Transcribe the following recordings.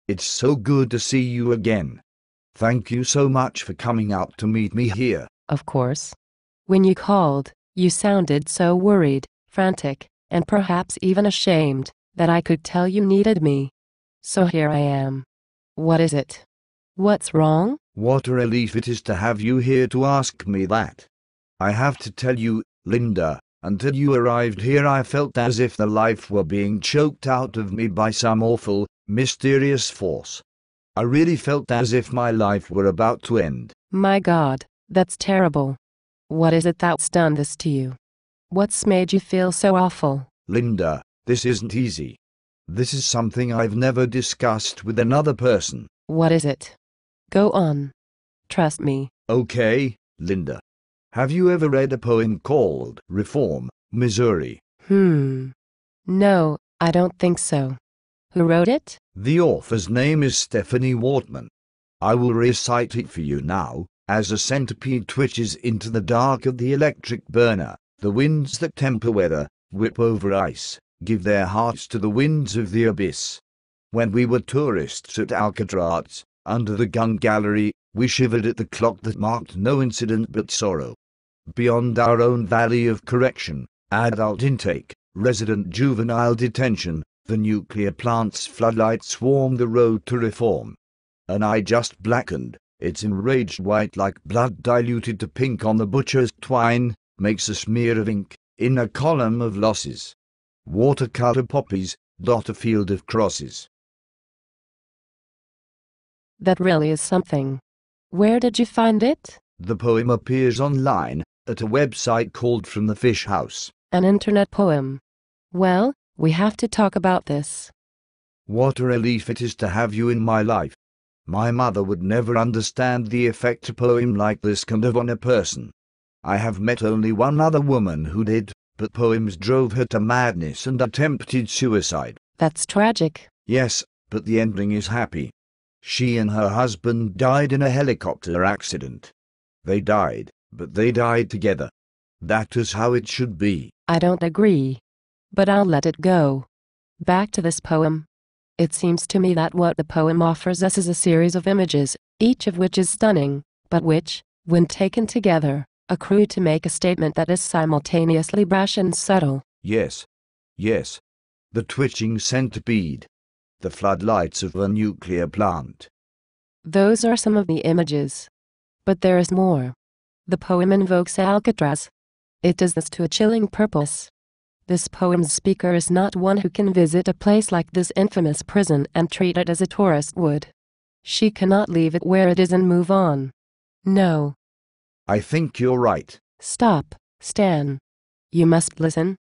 It's so good to see you again. Thank you so much for coming out to meet me here. Of course. When you called, you sounded so worried, frantic, and perhaps even ashamed, that I could tell you needed me. So here I am. What is it? What's wrong? What a relief it is to have you here to ask me that. I have to tell you, Linda, until you arrived here I felt as if the life were being choked out of me by some awful, mysterious force. I really felt as if my life were about to end. My God, that's terrible. What is it that's done this to you? What's made you feel so awful? Linda, this isn't easy. This is something I've never discussed with another person. What is it? Go on. Trust me. Okay, Linda. Have you ever read a poem called Reform, Missouri? No, I don't think so. Who wrote it? The author's name is Stefanie Wortman. I will recite it for you now. As a centipede twitches into the dark of the electric burner, the winds that temper weather, whip over ice, give their hearts to the winds of the abyss. When we were tourists at Alcatraz, under the gun gallery, we shivered at the clock that marked no incident but sorrow. Beyond our own valley of correction, adult intake, resident juvenile detention, the nuclear plant's floodlights swarm the road to reform. An eye just blackened, its enraged white like blood diluted to pink on the butcher's twine, makes a smear of ink, in a column of losses. Watercolor poppies dot a field of crosses. That really is something. Where did you find it? The poem appears online, at a website called From the Fish House. An internet poem. Well, we have to talk about this. What a relief it is to have you in my life. My mother would never understand the effect a poem like this can have on a person. I have met only one other woman who did, but poems drove her to madness and attempted suicide. That's tragic. Yes, but the ending is happy. She and her husband died in a helicopter accident. They died, but they died together. That is how it should be. I don't agree. But I'll let it go. Back to this poem. It seems to me that what the poem offers us is a series of images, each of which is stunning, but which, when taken together, accrue to make a statement that is simultaneously brash and subtle. Yes. Yes. The twitching centipede. The floodlights of a nuclear plant. Those are some of the images. But there is more. The poem invokes Alcatraz. It does this to a chilling purpose. This poem's speaker is not one who can visit a place like this infamous prison and treat it as a tourist would. She cannot leave it where it is and move on. No. I think you're right. Stop, Stan. You must listen.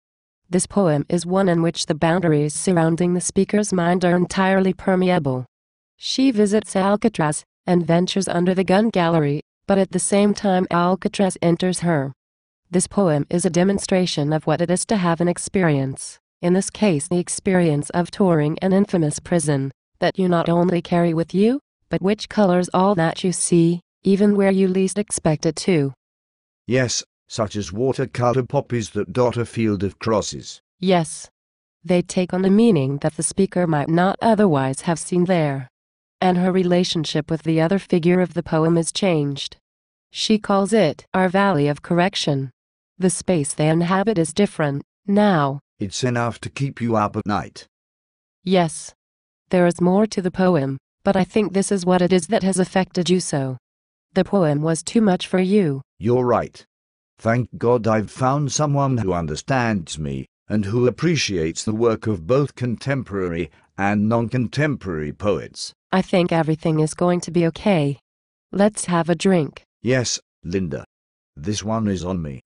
This poem is one in which the boundaries surrounding the speaker's mind are entirely permeable. She visits Alcatraz and ventures under the gun gallery, but at the same time Alcatraz enters her. This poem is a demonstration of what it is to have an experience, in this case the experience of touring an infamous prison, that you not only carry with you, but which colors all that you see, even where you least expect it to. Yes, such as watercolor poppies that dot a field of crosses. Yes. They take on a meaning that the speaker might not otherwise have seen there. And her relationship with the other figure of the poem is changed. She calls it our valley of correction. The space they inhabit is different, now. It's enough to keep you up at night. Yes. There is more to the poem, but I think this is what it is that has affected you so. The poem was too much for you. You're right. Thank God I've found someone who understands me, and who appreciates the work of both contemporary and non-contemporary poets. I think everything is going to be okay. Let's have a drink. Yes, Linda. This one is on me.